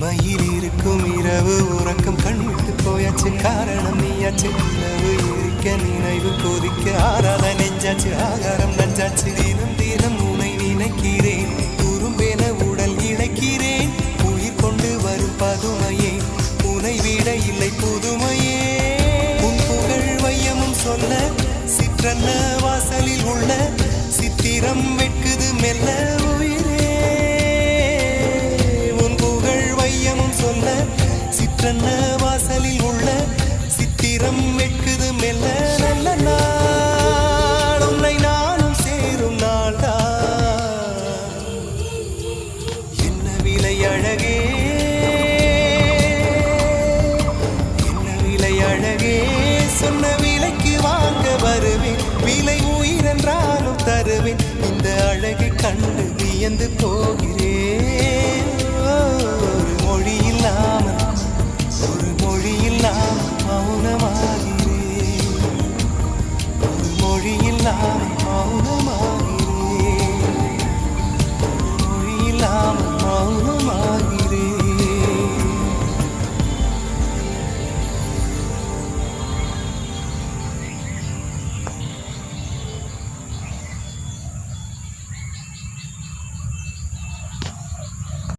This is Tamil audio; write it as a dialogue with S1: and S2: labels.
S1: இமையில் இருக்கும் இரவு உறக்கம் கண்விட்டு போயாச்சு காரணம் நீயாச்சு நிலவு இருக்க நினைவு கொதிக்க ஆறாத நெஞ்சாச்சு ஆகாரம் நஞ்சாச்சு தினம் தினம் உனை நினைக்கிறேன் குறும்பென உடல் இழைக்கிறேன் உயிர் கொண்டு வரும் பதுமையே உனை விட இல்லை புதுமையே உன் புகழ் வையமும் சொல்ல சிற்றன்ன வாசலில் உள்ள சித்திரம் வெட்குது மெல்ல உயிரே உன் புகழ் வையமும் சொல்ல சிற்றன்ன வாசலில் உள்ள சித்திரம் வெட்குது மெல்ல நல்ல நாள் உன்னை நானும் சேரும் நாள்தான் என்ன விலை அழகே என்ன விலை அழகே சொன்ன விலைக்கு வாங்க வருவேன் விலை உயிரென்றாலும் தருவேன் இந்த அழகை கண்டு வியந்து போகிறேன் ஒரு மொழி இல்லாமல் மௌனமாகிறேன் ஒரு மொழி இல்லாமல் மௌனமாக